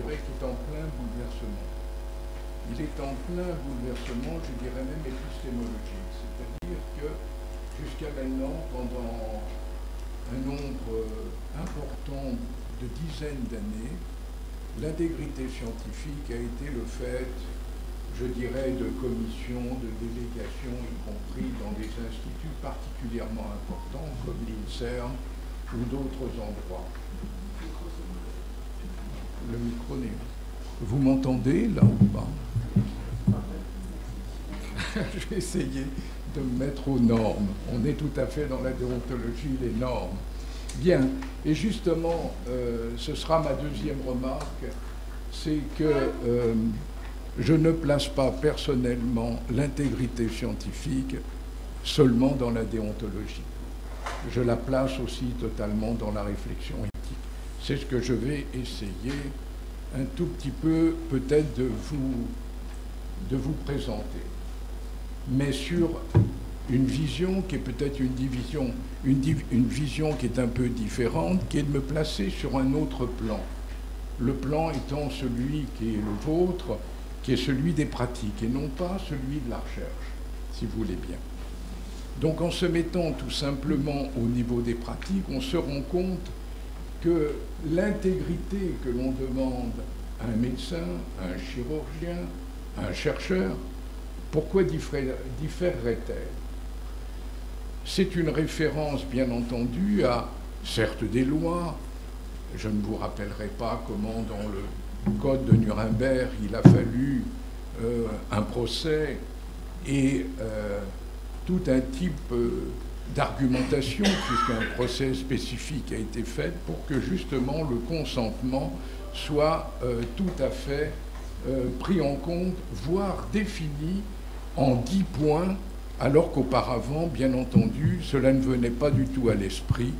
dirais, qui est en plein bouleversement. Il est en plein bouleversement, je dirais même épistémologique. C'est-à-dire que jusqu'à maintenant, pendant un nombre important de dizaines d'années, l'intégrité scientifique a été le fait, je dirais, de commissions, de délégations, y compris dans des instituts particulièrement importants comme l'INSERM ou d'autres endroits. Le micro n'est... Vous m'entendez là ou pas? Je vais essayer de me mettre aux normes. On est tout à fait dans la déontologie, les normes. Bien, et justement, ce sera ma deuxième remarque, c'est que je ne place pas personnellement l'intégrité scientifique seulement dans la déontologie. Je la place aussi totalement dans la réflexion éthique. C'est ce que je vais essayer un tout petit peu peut-être de vous présenter. Mais sur une vision qui est peut-être une vision qui est un peu différente, qui est de me placer sur un autre plan. Le plan étant celui qui est le vôtre, qui est celui des pratiques, et non pas celui de la recherche, si vous voulez bien. Donc en se mettant tout simplement au niveau des pratiques, on se rend compte que l'intégrité que l'on demande à un médecin, à un chirurgien, à un chercheur, pourquoi différerait-elle? C'est une référence, bien entendu, à, certes, des lois. Je ne vous rappellerai pas comment, dans le code de Nuremberg, il a fallu un procès et tout un type d'argumentation, puisqu'un procès spécifique a été fait pour que, justement, le consentement soit tout à fait pris en compte, voire défini en 10 points, alors qu'auparavant, bien entendu, cela ne venait pas du tout à l'esprit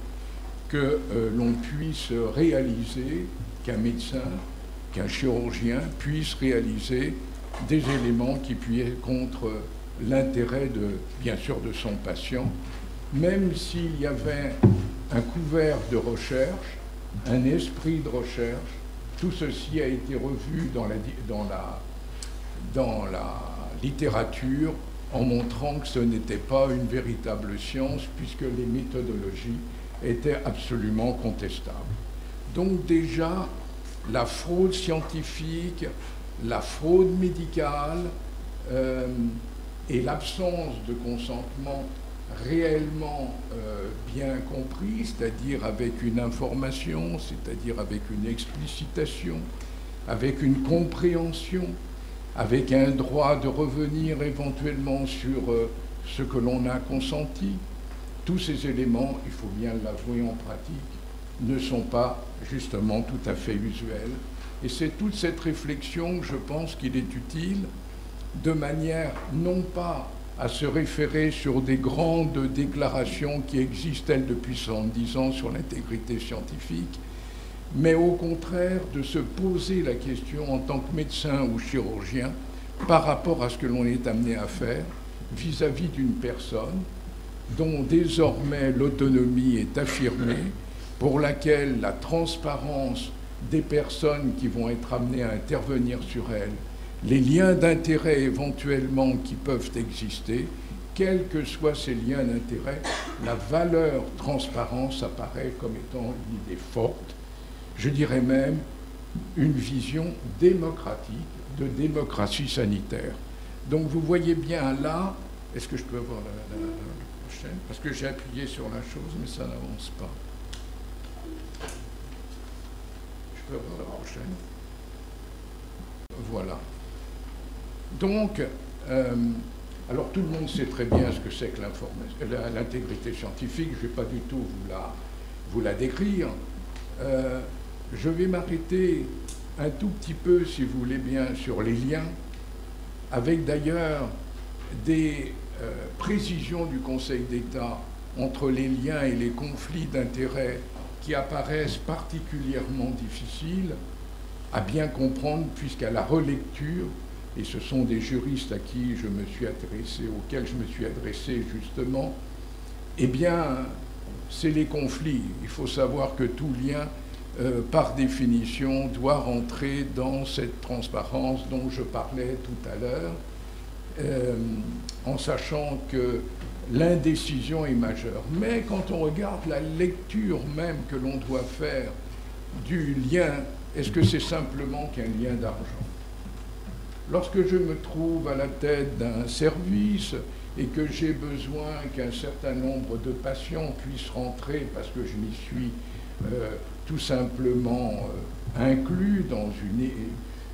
que l'on puisse réaliser, qu'un médecin, qu'un chirurgien puisse réaliser des éléments qui puissent contre l'intérêt, bien sûr, de son patient, même s'il y avait un couvert de recherche, un esprit de recherche. Tout ceci a été revu dans la littérature en montrant que ce n'était pas une véritable science puisque les méthodologies étaient absolument contestables. Donc déjà, la fraude scientifique, la fraude médicale et l'absence de consentement réellement bien compris, c'est-à-dire avec une information, c'est-à-dire avec une explicitation, avec une compréhension, avec un droit de revenir éventuellement sur ce que l'on a consenti. Tous ces éléments, il faut bien l'avouer en pratique, ne sont pas justement tout à fait usuels. Et c'est toute cette réflexion que je pense qu'il est utile, de manière non pas à se référer sur des grandes déclarations qui existent, elles, depuis 70 ans sur l'intégrité scientifique, mais au contraire de se poser la question en tant que médecin ou chirurgien par rapport à ce que l'on est amené à faire vis-à-vis d'une personne dont désormais l'autonomie est affirmée, pour laquelle la transparence des personnes qui vont être amenées à intervenir sur elle, les liens d'intérêt éventuellement qui peuvent exister, quels que soient ces liens d'intérêt, la valeur transparence apparaît comme étant une idée forte, je dirais même une vision démocratique, de démocratie sanitaire. Donc vous voyez bien là, est-ce que je peux avoir la prochaine? Parce que j'ai appuyé sur la chose, mais ça n'avance pas. Je peux avoir la prochaine? Voilà. Donc, alors tout le monde sait très bien ce que c'est que l'intégrité scientifique, je ne vais pas du tout vous la décrire. Je vais m'arrêter un tout petit peu, si vous voulez bien, sur les liens, avec d'ailleurs des précisions du Conseil d'État entre les liens et les conflits d'intérêts qui apparaissent particulièrement difficiles à bien comprendre, puisqu'à la relecture, et ce sont des juristes à qui je me suis adressé, auxquels je me suis adressé justement, eh bien, c'est les conflits. Il faut savoir que tout lien par définition, doit rentrer dans cette transparence dont je parlais tout à l'heure, en sachant que l'indécision est majeure. Mais quand on regarde la lecture même que l'on doit faire du lien, est-ce que c'est simplement qu'un lien d'argent? Lorsque je me trouve à la tête d'un service et que j'ai besoin qu'un certain nombre de patients puissent rentrer parce que je m'y suis tout simplement inclus dans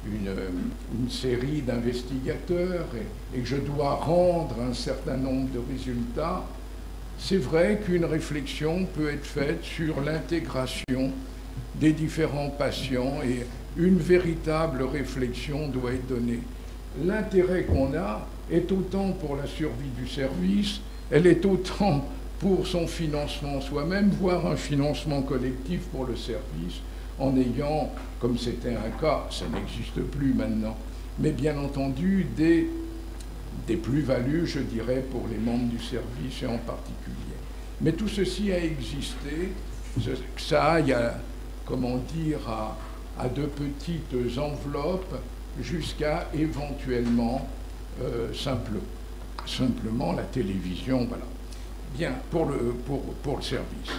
une série d'investigateurs et que je dois rendre un certain nombre de résultats, c'est vrai qu'une réflexion peut être faite sur l'intégration des différents patients et une véritable réflexion doit être donnée. L'intérêt qu'on a est autant pour la survie du service, elle est autant pour son financement soi-même, voire un financement collectif pour le service, en ayant, comme c'était un cas, ça n'existe plus maintenant, mais bien entendu des plus-values, je dirais, pour les membres du service et en particulier. Mais tout ceci a existé, ça aille à, comment dire, à de petites enveloppes jusqu'à éventuellement simplement la télévision, voilà. Bien, pour le service.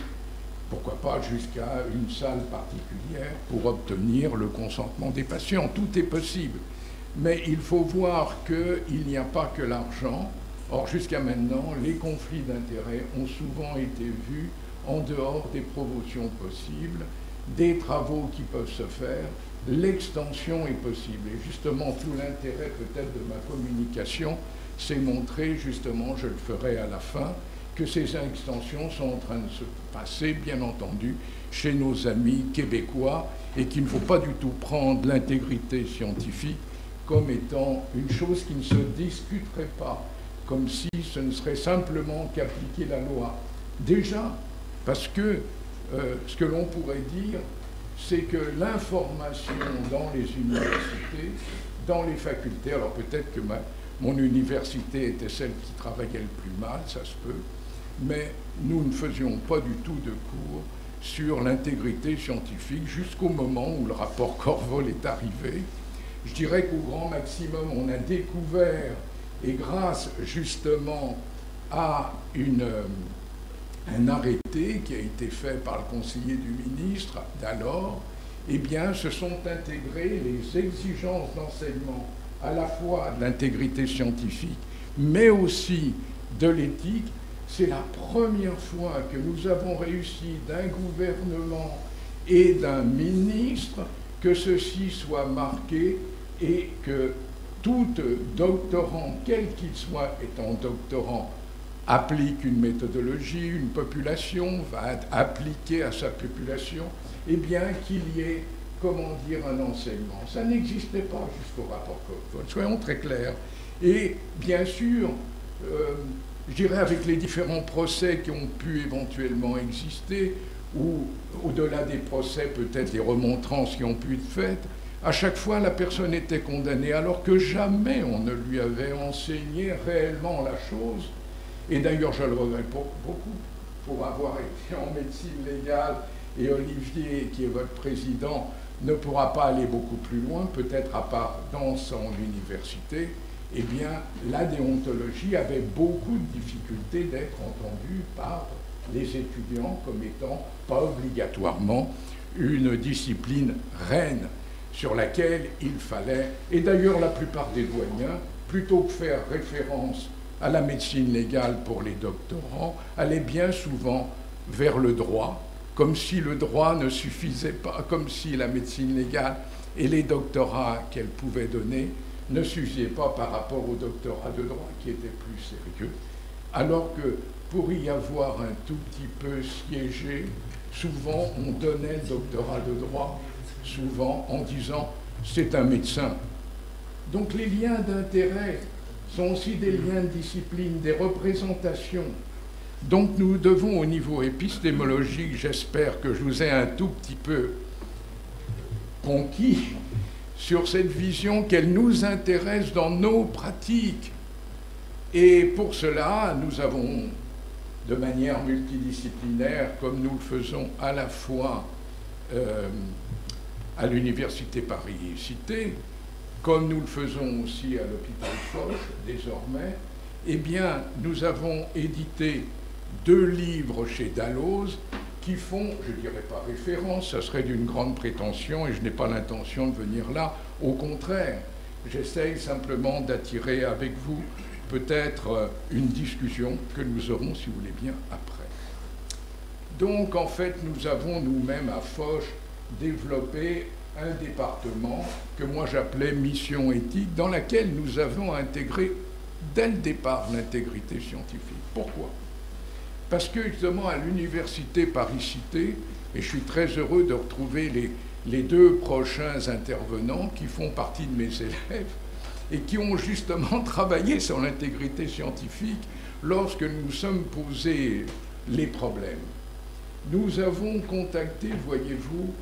Pourquoi pas jusqu'à une salle particulière pour obtenir le consentement des patients. Tout est possible. Mais il faut voir qu'il n'y a pas que l'argent. Or, jusqu'à maintenant, les conflits d'intérêts ont souvent été vus en dehors des promotions possibles, des travaux qui peuvent se faire. L'extension est possible. Et justement, tout l'intérêt peut-être de ma communication, c'est montrer, justement, je le ferai à la fin, que ces extensions sont en train de se passer, bien entendu, chez nos amis québécois et qu'il ne faut pas du tout prendre l'intégrité scientifique comme étant une chose qui ne se discuterait pas, comme si ce ne serait simplement qu'appliquer la loi. Déjà, parce que ce que l'on pourrait dire, c'est que l'information dans les universités, dans les facultés, alors peut-être que mon université était celle qui travaillait le plus mal, ça se peut, mais nous ne faisions pas du tout de cours sur l'intégrité scientifique jusqu'au moment où le rapport Corvol est arrivé. Je dirais qu'au grand maximum, on a découvert, et grâce justement à un arrêté qui a été fait par le conseiller du ministre d'alors, eh bien, se sont intégrées les exigences d'enseignement à la fois de l'intégrité scientifique, mais aussi de l'éthique. C'est la première fois que nous avons réussi d'un gouvernement et d'un ministre que ceci soit marqué et que tout doctorant, quel qu'il soit étant doctorant, applique une méthodologie, une population, va appliquer à sa population, et bien qu'il y ait, comment dire, un enseignement. Ça n'existait pas jusqu'au rapport Corvol, soyons très clairs. Et bien sûr, je dirais avec les différents procès qui ont pu éventuellement exister, ou au-delà des procès, peut-être les remontrances qui ont pu être faites, à chaque fois la personne était condamnée, alors que jamais on ne lui avait enseigné réellement la chose. Et d'ailleurs, je le regrette beaucoup pour avoir été en médecine légale, et Olivier, qui est votre président, ne pourra pas aller beaucoup plus loin, peut-être à part dans son université. Eh bien, la déontologie avait beaucoup de difficultés d'être entendue par les étudiants comme étant pas obligatoirement une discipline reine sur laquelle il fallait, et d'ailleurs la plupart des doyens, plutôt que faire référence à la médecine légale pour les doctorants, allaient bien souvent vers le droit, comme si le droit ne suffisait pas, comme si la médecine légale et les doctorats qu'elle pouvait donner ne suffisaient pas par rapport au doctorat de droit qui était plus sérieux, alors que pour y avoir un tout petit peu siégé, souvent on donnait le doctorat de droit, souvent en disant c'est un médecin. Donc les liens d'intérêt sont aussi des liens de discipline, des représentations. Donc nous devons au niveau épistémologique, j'espère que je vous ai un tout petit peu conquis sur cette vision qu'elle nous intéresse dans nos pratiques. Et pour cela, nous avons, de manière multidisciplinaire, comme nous le faisons à la fois à l'Université Paris-Cité, comme nous le faisons aussi à l'hôpital Foch désormais, eh bien, nous avons édité 2 livres chez Dalloz qui font, je ne dirais pas référence, ça serait d'une grande prétention et je n'ai pas l'intention de venir là. Au contraire, j'essaye simplement d'attirer avec vous peut-être une discussion que nous aurons, si vous voulez bien, après. Donc, en fait, nous avons nous-mêmes à Foch développé un département que moi j'appelais mission éthique, dans laquelle nous avons intégré dès le départ l'intégrité scientifique. Pourquoi ? Parce que justement à l'université Paris-Cité, et je suis très heureux de retrouver les 2 prochains intervenants qui font partie de mes élèves et qui ont justement travaillé sur l'intégrité scientifique lorsque nous nous sommes posés les problèmes. Nous avons contacté, voyez-vous,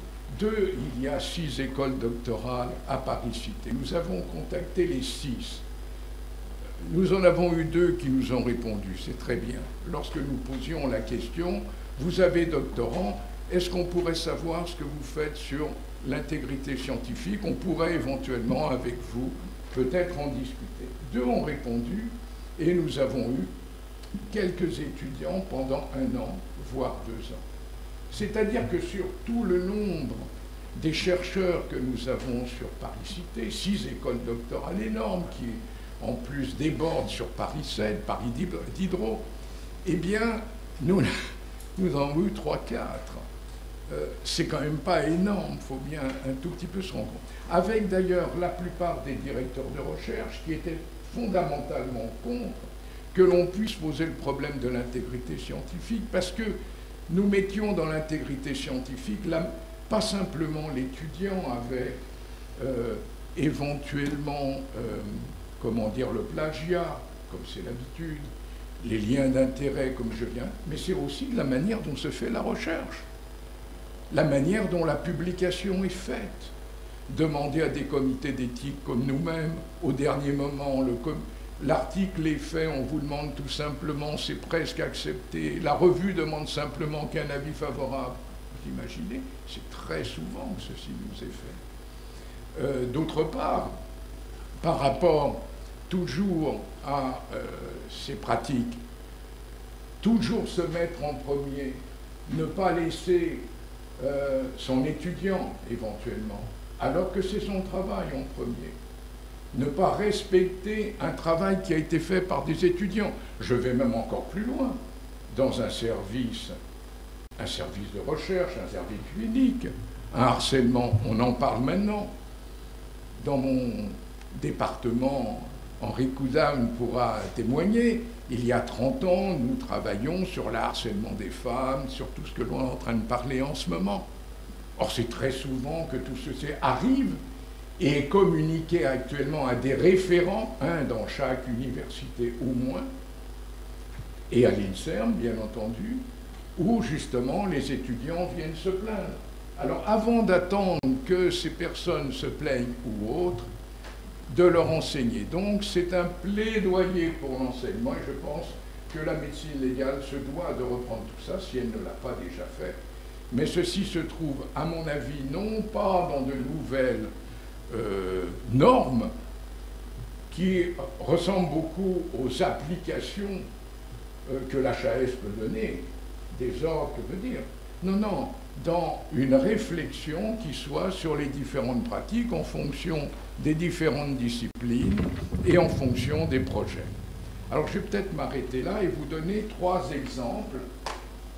il y a 6 écoles doctorales à Paris-Cité. Nous avons contacté les 6. Nous en avons eu 2 qui nous ont répondu, c'est très bien. Lorsque nous posions la question, vous avez doctorant, est-ce qu'on pourrait savoir ce que vous faites sur l'intégrité scientifique? On pourrait éventuellement avec vous peut-être en discuter. 2 ont répondu et nous avons eu quelques étudiants pendant 1 an, voire 2 ans. C'est-à-dire que sur tout le nombre des chercheurs que nous avons sur Paris-Cité, 6 écoles doctorales énormes qui en plus débordent sur Paris 7, Paris Diderot, eh bien, nous en avons eu 3-4. C'est quand même pas énorme, il faut bien un tout petit peu se rendre compte. Avec d'ailleurs la plupart des directeurs de recherche qui étaient fondamentalement contre que l'on puisse poser le problème de l'intégrité scientifique, parce que nous mettions dans l'intégrité scientifique, là, pas simplement l'étudiant avec éventuellement, comment dire, le plagiat, comme c'est l'habitude, les liens d'intérêt, comme je viens, mais c'est aussi la manière dont se fait la recherche, la manière dont la publication est faite. Demander à des comités d'éthique comme nous-mêmes, au dernier moment, l'article est fait, on vous demande tout simplement, c'est presque accepté, la revue demande simplement qu'un avis favorable. Vous imaginez, c'est très souvent que ceci nous est fait. D'autre part, par rapport toujours à ces pratiques, toujours se mettre en premier, ne pas laisser son étudiant éventuellement, alors que c'est son travail en premier. Ne pas respecter un travail qui a été fait par des étudiants. Je vais même encore plus loin. Dans un service de recherche, un service clinique, un harcèlement, on en parle maintenant. Dans mon département, Henri Coudam pourra témoigner, il y a 30 ans, nous travaillions sur le harcèlement des femmes, sur tout ce que l'on est en train de parler en ce moment. Or, c'est très souvent que tout ceci arrive et est communiqué actuellement à des référents, un dans chaque université au moins, et à l'INSERM, bien entendu, où justement les étudiants viennent se plaindre. Alors, avant d'attendre que ces personnes se plaignent ou autres, de leur enseigner. Donc, c'est un plaidoyer pour l'enseignement, et je pense que la médecine légale se doit de reprendre tout ça, si elle ne l'a pas déjà fait. Mais ceci se trouve, à mon avis, non pas dans de nouvelles normes qui ressemblent beaucoup aux applications que l'HAS peut donner, des ordres que veut dire. Non, non, dans une réflexion qui soit sur les différentes pratiques en fonction des différentes disciplines et en fonction des projets. Alors je vais peut-être m'arrêter là et vous donner 3 exemples,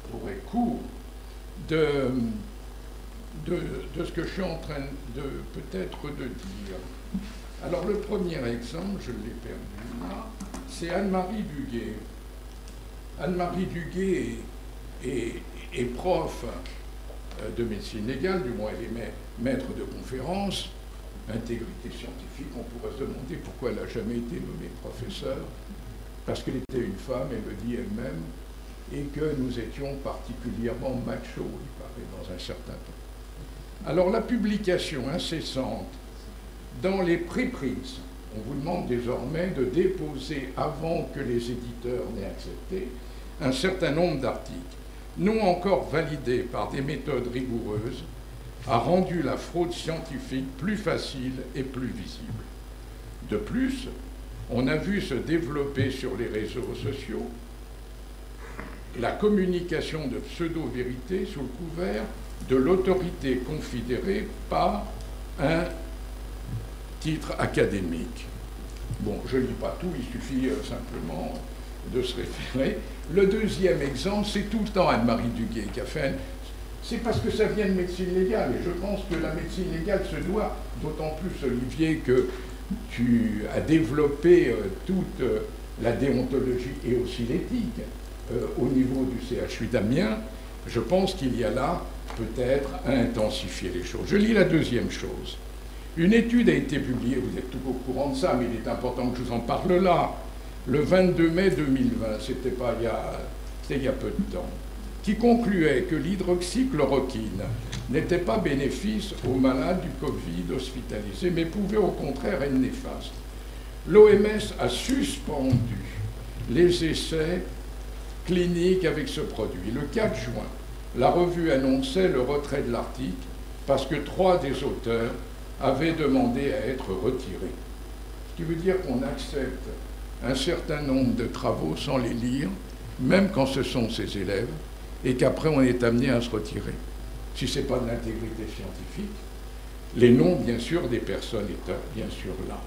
pour être court, de ce que je suis en train de peut-être de dire. Alors le premier exemple, je l'ai perdu là, c'est Anne-Marie Duguet. Anne-Marie Duguet est prof de médecine légale, du moins elle est maître de conférences, intégrité scientifique, on pourrait se demander pourquoi elle n'a jamais été nommée professeure, parce qu'elle était une femme, elle le dit elle-même, et que nous étions particulièrement machos, il paraît, dans un certain temps. Alors la publication incessante dans les préprises, on vous demande désormais de déposer, avant que les éditeurs n'aient accepté, un certain nombre d'articles, non encore validés par des méthodes rigoureuses, a rendu la fraude scientifique plus facile et plus visible. De plus, on a vu se développer sur les réseaux sociaux la communication de pseudo-vérités sous le couvert de l'autorité confédérée par un titre académique. Bon, je ne lis pas tout, il suffit simplement de se référer. Le deuxième exemple, c'est tout le temps Anne-Marie Duguay qui a fait un... C'est parce que ça vient de médecine légale, et je pense que la médecine légale se doit, d'autant plus, Olivier, que tu as développé toute la déontologie et aussi l'éthique au niveau du CHU d'Amiens. Je pense qu'il y a là peut-être à intensifier les choses. Je lis la deuxième chose. Une étude a été publiée, vous êtes tout au courant de ça, mais il est important que je vous en parle là, le 22 mai 2020, c'était il y a peu de temps, qui concluait que l'hydroxychloroquine n'était pas bénéfice aux malades du Covid hospitalisés, mais pouvait au contraire être néfaste. L'OMS a suspendu les essais cliniques avec ce produit. Le 4 juin, la revue annonçait le retrait de l'article parce que 3 des auteurs avaient demandé à être retirés. Ce qui veut dire qu'on accepte un certain nombre de travaux sans les lire, même quand ce sont ses élèves, et qu'après on est amené à se retirer. Si ce n'est pas de l'intégrité scientifique, les noms, bien sûr, des personnes étaient bien sûr là.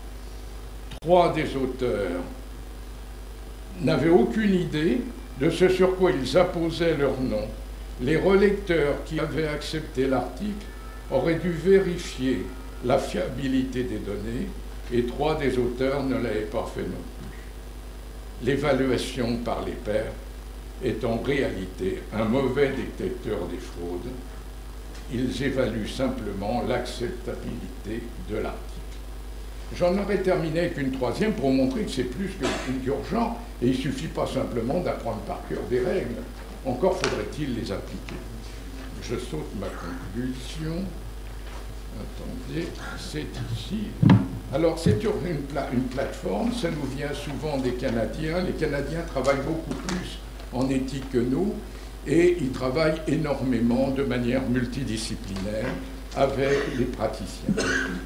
3 des auteurs n'avaient aucune idée de ce sur quoi ils apposaient leur nom. Les relecteurs qui avaient accepté l'article auraient dû vérifier la fiabilité des données, et 3 des auteurs ne l'avaient pas fait non plus. L'évaluation par les pairs est en réalité un mauvais détecteur des fraudes. Ils évaluent simplement l'acceptabilité de l'article. J'en aurais terminé avec une troisième pour montrer que c'est plus qu'urgent, et il ne suffit pas simplement d'apprendre par cœur des règles. Encore faudrait-il les appliquer. Je saute ma conclusion. Attendez, c'est ici. Alors, c'est une plateforme, ça nous vient souvent des Canadiens. Les Canadiens travaillent beaucoup plus en éthique que nous, et ils travaillent énormément de manière multidisciplinaire avec les praticiens.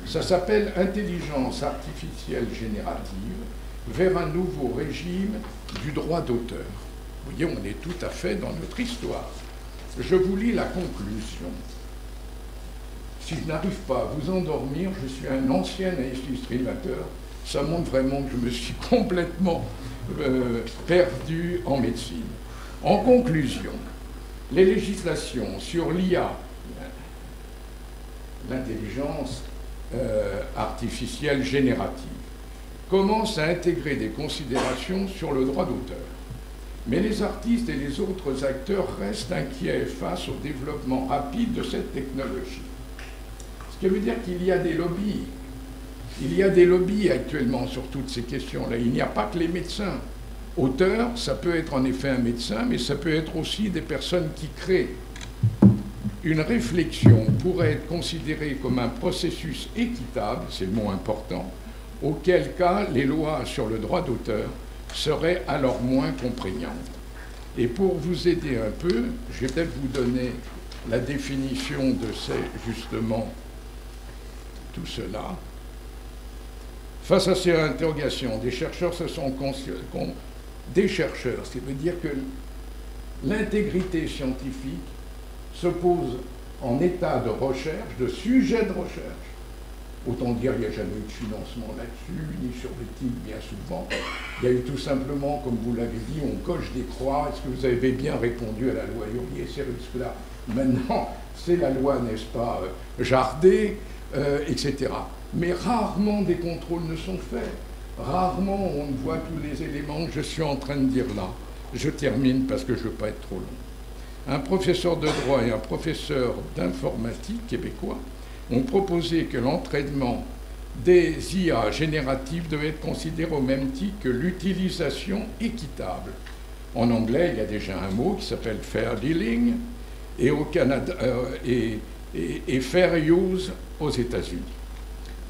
Ça s'appelle Intelligence artificielle générative vers un nouveau régime du droit d'auteur. Vous voyez, on est tout à fait dans notre histoire. Je vous lis la conclusion. Si je n'arrive pas à vous endormir, je suis un ancien illustrateur. Ça montre vraiment que je me suis complètement perdu en médecine. En conclusion, les législations sur l'IA, l'intelligence artificielle générative, commencent à intégrer des considérations sur le droit d'auteur. Mais les artistes et les autres acteurs restent inquiets face au développement rapide de cette technologie. Ce qui veut dire qu'il y a des lobbies. Il y a des lobbies actuellement sur toutes ces questions-là. Il n'y a pas que les médecins. Auteur, ça peut être en effet un médecin, mais ça peut être aussi des personnes qui créent. Une réflexion pourrait être considérée comme un processus équitable, c'est le mot important, auquel cas les lois sur le droit d'auteur seraient alors moins contraignantes. Et pour vous aider un peu, je vais peut-être vous donner la définition de justement tout cela. Face à ces interrogations, des chercheurs se sont des chercheurs, ça veut dire que l'intégrité scientifique se pose en état de recherche, de sujet de recherche. Autant dire qu'il n'y a jamais eu de financement là-dessus, ni sur l'éthique bien souvent. Il y a eu tout simplement, comme vous l'avez dit, on coche des croix. Est-ce que vous avez bien répondu à la loi Hurlier? C'est risque-là. Maintenant, c'est la loi, n'est-ce pas, Jardé, etc. Mais rarement des contrôles ne sont faits. Rarement on voit tous les éléments que je suis en train de dire là. Je termine parce que je ne veux pas être trop long. Un professeur de droit et un professeur d'informatique québécois ont proposé que l'entraînement des IA génératives devait être considéré au même titre que l'utilisation équitable. En anglais, il y a déjà un mot qui s'appelle fair dealing, et au Canada et fair use aux États-Unis.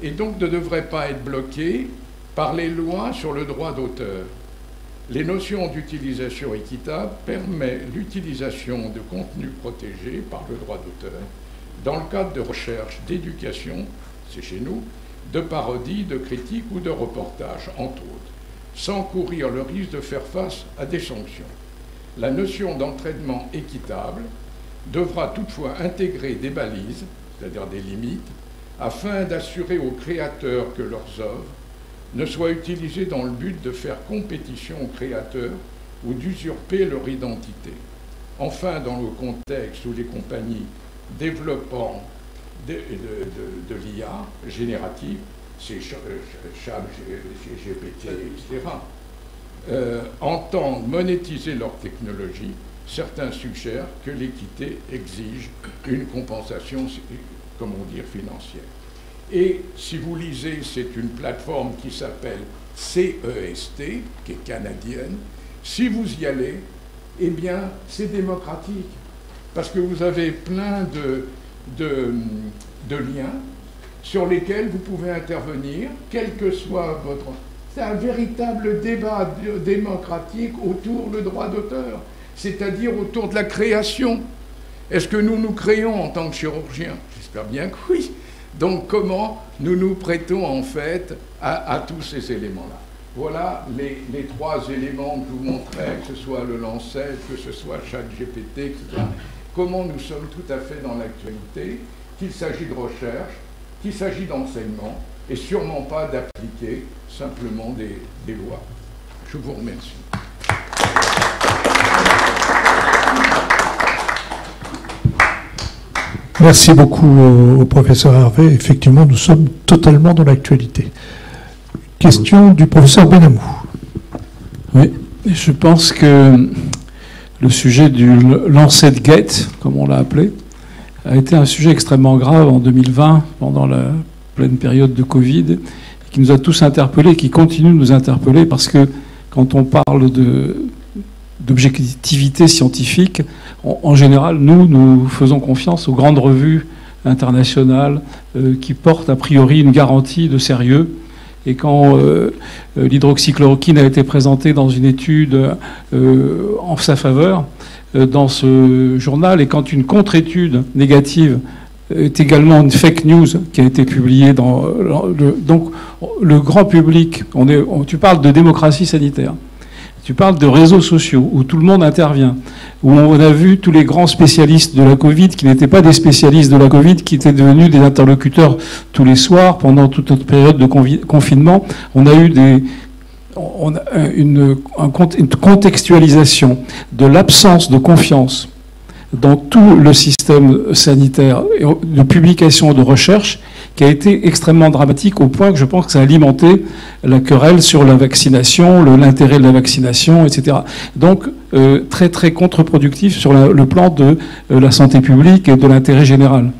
Et donc ne devrait pas être bloqué par les lois sur le droit d'auteur. Les notions d'utilisation équitable permettent l'utilisation de contenus protégés par le droit d'auteur, dans le cadre de recherche, d'éducation, c'est chez nous, de parodie, de critique ou de reportage, entre autres, sans courir le risque de faire face à des sanctions. La notion d'entraînement équitable devra toutefois intégrer des balises, c'est-à-dire des limites, afin d'assurer aux créateurs que leurs œuvres ne soient utilisées dans le but de faire compétition aux créateurs ou d'usurper leur identité. Enfin, dans le contexte où les compagnies développant de l'IA générative, c'est Chat, GPT, etc., entendent monétiser leur technologie, certains suggèrent que l'équité exige une compensation, comment dire, financière. Et si vous lisez, c'est une plateforme qui s'appelle CEST, qui est canadienne. Si vous y allez, eh bien, c'est démocratique, parce que vous avez plein de liens sur lesquels vous pouvez intervenir, quel que soit votre... C'est un véritable débat démocratique autour du droit d'auteur, c'est-à-dire autour de la création. Est-ce que nous créons en tant que chirurgiens? J'espère bien que oui. Donc comment nous nous prêtons en fait à tous ces éléments-là? Voilà les trois éléments que je vous montrais, que ce soit le Lancet, que ce soit ChatGPT, etc. Comment nous sommes tout à fait dans l'actualité, qu'il s'agit de recherche, qu'il s'agit d'enseignement, et sûrement pas d'appliquer simplement des lois. Je vous remercie. Merci beaucoup au professeur Hervé. Effectivement, nous sommes totalement dans l'actualité. Question du professeur Benamou. Oui, je pense que le sujet du Lancet Gate, comme on l'a appelé, a été un sujet extrêmement grave en 2020, pendant la pleine période de Covid, qui nous a tous interpellés, qui continue de nous interpeller, parce que quand on parle d'objectivité scientifique, en général, nous faisons confiance aux grandes revues internationales qui portent a priori une garantie de sérieux. Et quand l'hydroxychloroquine a été présentée dans une étude en sa faveur, dans ce journal, et quand une contre-étude négative est également une fake news qui a été publiée dans donc le grand public, tu parles de démocratie sanitaire, tu parles de réseaux sociaux où tout le monde intervient, où on a vu tous les grands spécialistes de la Covid qui n'étaient pas des spécialistes de la Covid, qui étaient devenus des interlocuteurs tous les soirs pendant toute notre période de confinement. On a eu une contextualisation de l'absence de confiance dans tout le système sanitaire de publication, de recherche, qui a été extrêmement dramatique, au point que je pense que ça a alimenté la querelle sur la vaccination, l'intérêt de la vaccination, etc. Donc, très très contre-productif sur le plan de la santé publique et de l'intérêt général.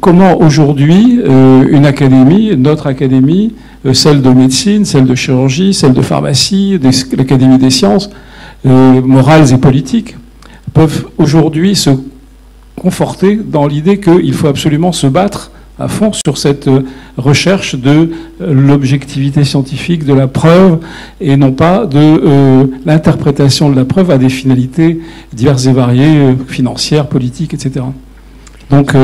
Comment aujourd'hui une académie, notre académie, celle de médecine, celle de chirurgie, celle de pharmacie, l'Académie des sciences, morales et politiques, peuvent aujourd'hui se conforter dans l'idée qu'il faut absolument se battre à fond sur cette recherche de l'objectivité scientifique, de la preuve, et non pas de l'interprétation de la preuve à des finalités diverses et variées, financières, politiques, etc. Donc,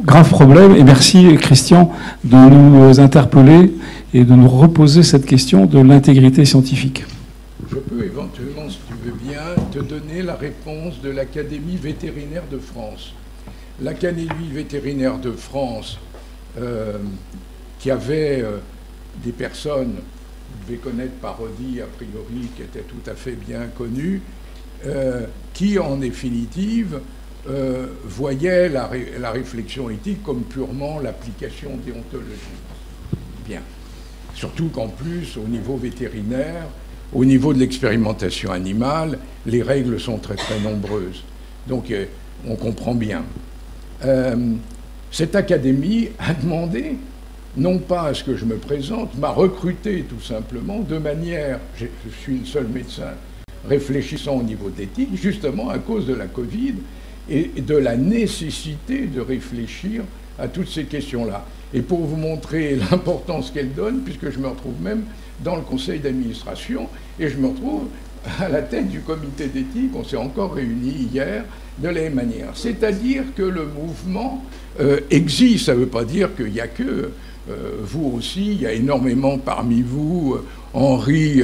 grave problème, et merci Christian de nous interpeller et de nous reposer cette question de l'intégrité scientifique. Je peux éventuellement, si tu veux bien, te donner la réponse de l'Académie vétérinaire de France. L'Académie vétérinaire de France, qui avait des personnes, vous devez connaître Parodi, a priori, qui était tout à fait bien connu, qui, en définitive, voyait la réflexion éthique comme purement l'application déontologique. Bien. Surtout qu'en plus, au niveau vétérinaire, au niveau de l'expérimentation animale, les règles sont très très nombreuses. Donc on comprend bien. Cette académie a demandé, non pas à ce que je me présente, m'a recruté tout simplement de manière, je suis le seul médecin réfléchissant au niveau de l'éthique, justement à cause de la Covid et de la nécessité de réfléchir à toutes ces questions-là. Et pour vous montrer l'importance qu'elle donne, puisque je me retrouve même dans le conseil d'administration, et je me retrouve à la tête du comité d'éthique, on s'est encore réunis hier de la même manière. C'est-à-dire que le mouvement existe, ça ne veut pas dire qu'il n'y a que vous aussi, il y a énormément parmi vous, Henri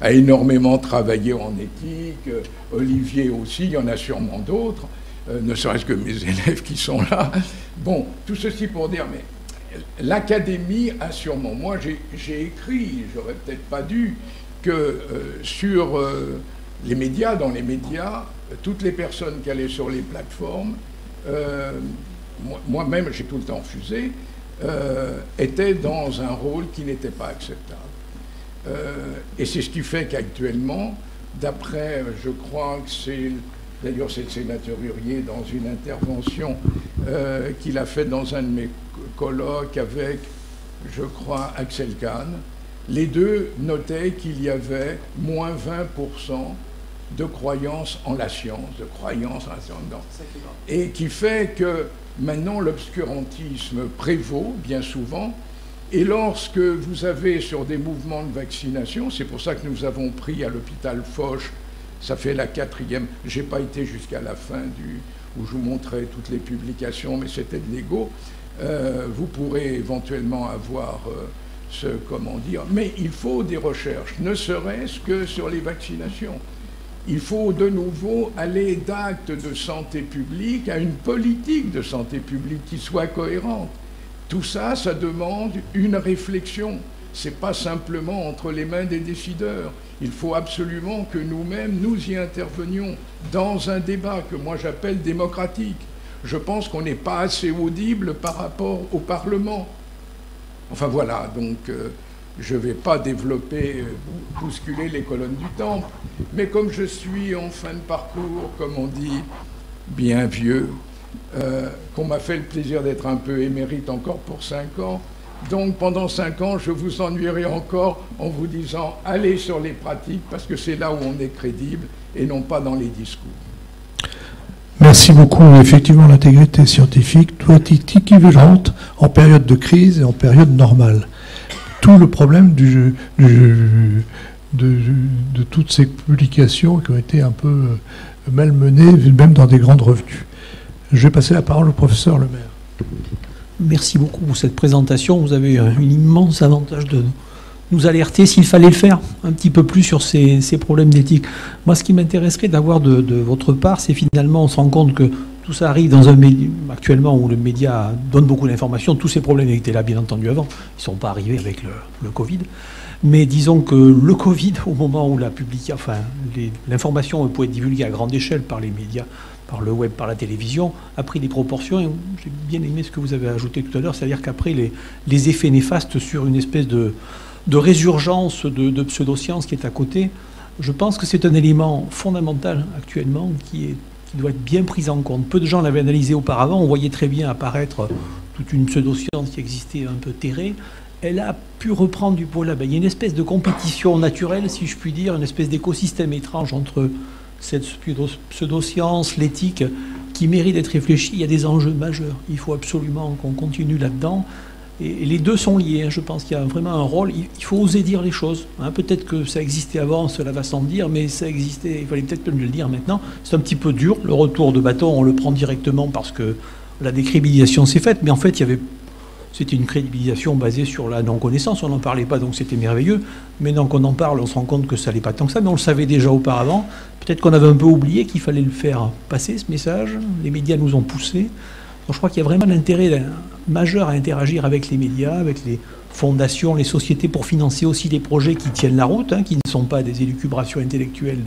a énormément travaillé en éthique, Olivier aussi, il y en a sûrement d'autres, ne serait-ce que mes élèves qui sont là. Bon, tout ceci pour dire, mais l'académie a sûrement, moi j'ai écrit, j'aurais peut-être pas dû, que sur les médias, dans les médias, toutes les personnes qui allaient sur les plateformes, moi-même j'ai tout le temps refusé, étaient dans un rôle qui n'était pas acceptable. Et c'est ce qui fait qu'actuellement, d'après, je crois que c'est, d'ailleurs c'est le sénateur Hurier dans une intervention qu'il a faite dans un de mes colloques avec, je crois, Axel Kahn, les deux notaient qu'il y avait moins 20% de croyance en la science, et qui fait que maintenant l'obscurantisme prévaut bien souvent, et lorsque vous avez sur des mouvements de vaccination, c'est pour ça que nous avons pris à l'hôpital Foch, ça fait la 4e, j'ai pas été jusqu'à la fin où je vous montrais toutes les publications, mais c'était de l'ego, vous pourrez éventuellement avoir comment dire, mais il faut des recherches, ne serait-ce que sur les vaccinations. Il faut de nouveau aller d'actes de santé publique à une politique de santé publique qui soit cohérente. Tout ça, ça demande une réflexion. Ce n'est pas simplement entre les mains des décideurs. Il faut absolument que nous-mêmes, nous y intervenions dans un débat que moi j'appelle démocratique. Je pense qu'on n'est pas assez audible par rapport au Parlement. Enfin voilà, donc je ne vais pas développer, bousculer les colonnes du temple, mais comme je suis en fin de parcours, comme on dit, bien vieux, qu'on m'a fait le plaisir d'être un peu émérite encore pour 5 ans, donc pendant 5 ans, je vous ennuierai encore en vous disant « allez sur les pratiques » parce que c'est là où on est crédible et non pas dans les discours. Merci beaucoup. Effectivement, l'intégrité scientifique doit être équivalente en période de crise et en période normale. Tout le problème de toutes ces publications qui ont été un peu malmenées, même dans des grandes revues. Je vais passer la parole au professeur Lemaire. Merci beaucoup pour cette présentation. Vous avez un immense avantage de nous alerter s'il fallait le faire un petit peu plus sur ces problèmes d'éthique. Moi, ce qui m'intéresserait d'avoir de votre part, c'est finalement, on se rend compte que tout ça arrive dans un média, actuellement, où le média donne beaucoup d'informations. Tous ces problèmes étaient là, bien entendu, avant. Ils ne sont pas arrivés avec le Covid. Mais disons que le Covid, au moment où l'information pouvait être divulguée à grande échelle par les médias, par le web, par la télévision, a pris des proportions. Et j'ai bien aimé ce que vous avez ajouté tout à l'heure, c'est-à-dire qu'après, les effets néfastes sur une espèce de résurgence de pseudosciences qui est à côté, je pense que c'est un élément fondamental actuellement qui doit être bien pris en compte. Peu de gens l'avaient analysé auparavant, on voyait très bien apparaître toute une pseudoscience qui existait un peu terrée. Elle a pu reprendre du poil à bas. Il y a une espèce de compétition naturelle, si je puis dire, une espèce d'écosystème étrange entre cette pseudoscience, l'éthique, qui mérite d'être réfléchie. Il y a des enjeux majeurs. Il faut absolument qu'on continue là-dedans. Et les deux sont liés. Je pense qu'il y a vraiment un rôle. Il faut oser dire les choses. Peut-être que ça existait avant, cela va sans dire, mais ça existait. Il fallait peut-être mieux le dire maintenant. C'est un petit peu dur. Le retour de bâton, on le prend directement parce que la décrédibilisation s'est faite. Mais en fait, c'était une crédibilisation basée sur la non-connaissance. On n'en parlait pas, donc c'était merveilleux. Maintenant qu'on en parle, on se rend compte que ça n'allait pas tant que ça. Mais on le savait déjà auparavant. Peut-être qu'on avait un peu oublié qu'il fallait le faire passer, ce message. Les médias nous ont poussés. Donc je crois qu'il y a vraiment l'intérêt majeur à interagir avec les médias, avec les fondations, les sociétés, pour financer aussi des projets qui tiennent la route, qui ne sont pas des élucubrations intellectuelles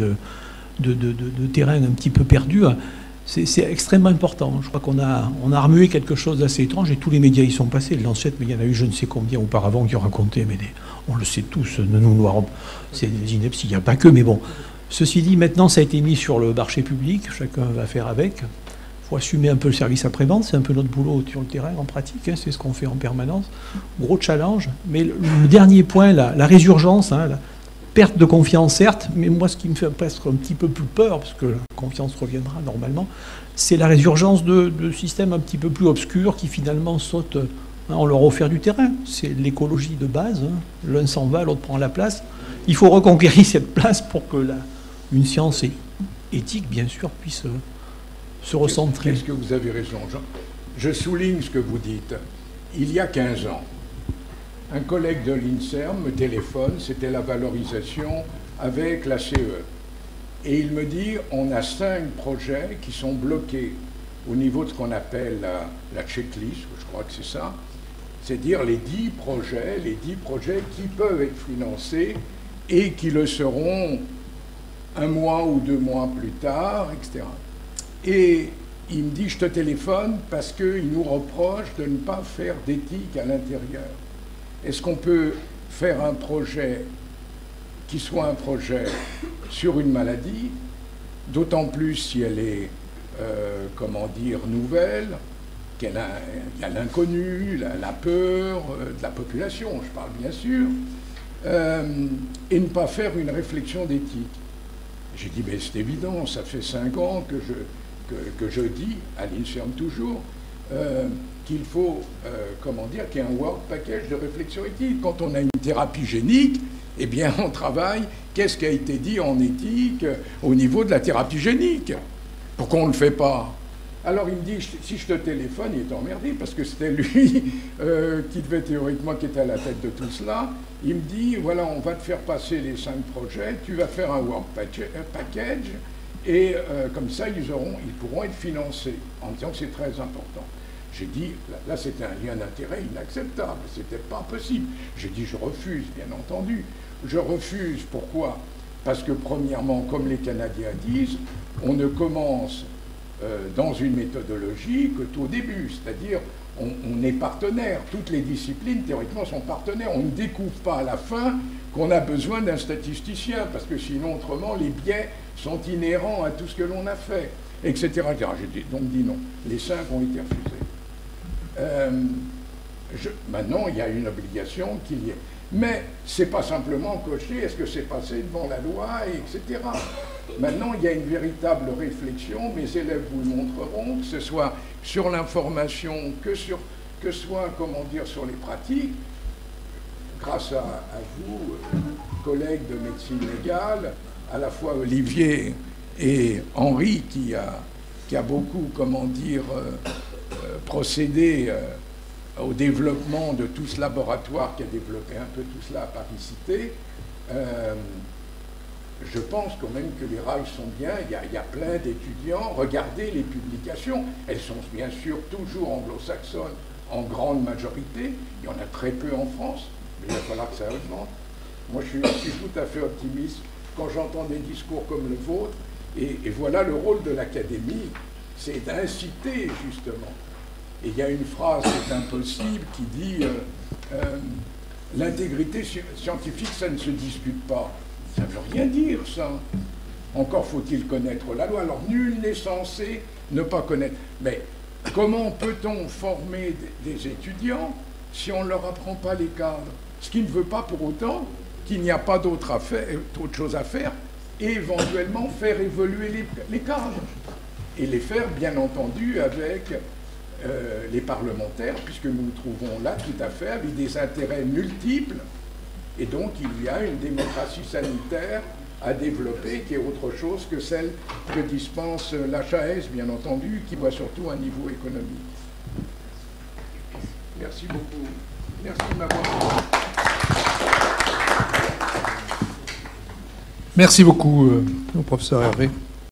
de terrain un petit peu perdu. C'est extrêmement important. Je crois qu'on a remué quelque chose d'assez étrange et tous les médias y sont passés. Le Lancet, mais il y en a eu je ne sais combien auparavant qui ont raconté, mais on le sait tous, c'est des inepties, il n'y a pas que, mais bon. Ceci dit, maintenant ça a été mis sur le marché public, chacun va faire avec. Il faut assumer un peu le service après-vente, c'est un peu notre boulot sur le terrain en pratique, c'est ce qu'on fait en permanence. Gros challenge, mais le dernier point, la résurgence, la perte de confiance certes, mais moi ce qui me fait presque un petit peu plus peur, parce que la confiance reviendra normalement, c'est la résurgence de systèmes un petit peu plus obscurs qui finalement sautent, on leur a offert du terrain, c'est l'écologie de base, l'un s'en va, l'autre prend la place. Il faut reconquérir cette place pour que une science éthique, bien sûr, puisse se recentrer. Est-ce que vous avez raison, Jean? Je souligne ce que vous dites. Il y a 15 ans, un collègue de l'INSERM me téléphone, c'était la valorisation avec la CE. Et il me dit, on a 5 projets qui sont bloqués au niveau de ce qu'on appelle la checklist, je crois que c'est ça, c'est-à-dire les 10 projets qui peuvent être financés et qui le seront 1 mois ou 2 mois plus tard, etc. Et il me dit, je te téléphone parce qu'il nous reproche de ne pas faire d'éthique à l'intérieur. Est-ce qu'on peut faire un projet qui soit un projet sur une maladie, d'autant plus si elle est, comment dire, nouvelle, qu'il y a l'inconnu, la peur de la population, je parle bien sûr, et ne pas faire une réflexion d'éthique. J'ai dit, mais c'est évident, ça fait 5 ans que je dis, à l'INSERM toujours, qu'il faut, comment dire, qu'il y ait un work package de réflexion éthique. Quand on a une thérapie génique, eh bien, on travaille, qu'est-ce qui a été dit en éthique au niveau de la thérapie génique? Pourquoi on ne le fait pas? Alors il me dit, si je te téléphone, il est emmerdé, parce que c'était lui qui devait théoriquement, qui était à la tête de tout cela. Il me dit, voilà, on va te faire passer les 5 projets, tu vas faire un work package, et comme ça, ils pourront être financés, en disant que c'est très important. J'ai dit, là c'était un lien d'intérêt inacceptable, c'était pas possible. J'ai dit, je refuse, bien entendu. Je refuse, pourquoi? Parce que premièrement, comme les Canadiens disent, on ne commence dans une méthodologie que tout au début, c'est-à-dire on est partenaire, toutes les disciplines théoriquement sont partenaires, on ne découvre pas à la fin qu'on a besoin d'un statisticien, parce que sinon autrement les biais sont inhérents à tout ce que l'on a fait, etc. J'ai donc dit non, les 5 ont été refusés. Maintenant il y a une obligation qu'il y ait. Mais ce n'est pas simplement cocher, est-ce que c'est passé devant la loi, etc. Maintenant, il y a une véritable réflexion, mes élèves vous le montreront, que ce soit sur l'information, que soit, comment dire, sur les pratiques. Grâce à vous, collègues de médecine légale, à la fois Olivier et Henri, qui a beaucoup, comment dire, procédé au développement de tout ce laboratoire qui a développé un peu tout cela à Paris-Cité, je pense quand même que les rails sont bien, il y a plein d'étudiants, regardez les publications, elles sont bien sûr toujours anglo-saxonnes en grande majorité, il y en a très peu en France, mais il va falloir que ça augmente. Moi je suis tout à fait optimiste quand j'entends des discours comme le vôtre, et voilà le rôle de l'académie, c'est d'inciter justement. Et il y a une phrase, c'est impossible, qui dit l'intégrité scientifique, ça ne se discute pas. Ça ne veut rien dire, ça. Encore faut-il connaître la loi. Alors, nul n'est censé ne pas connaître. Mais comment peut-on former des étudiants si on ne leur apprend pas les cadres? Ce qui ne veut pas pour autant qu'il n'y a pas d'autre chose à faire, et éventuellement faire évoluer les cadres. Et les faire, bien entendu, avec les parlementaires, puisque nous nous trouvons là tout à fait avec des intérêts multiples, et donc il y a une démocratie sanitaire à développer qui est autre chose que celle que dispense l'HAS, bien entendu, qui voit surtout un niveau économique. Merci beaucoup. Merci de m'avoir. Merci beaucoup au professeur Hervé.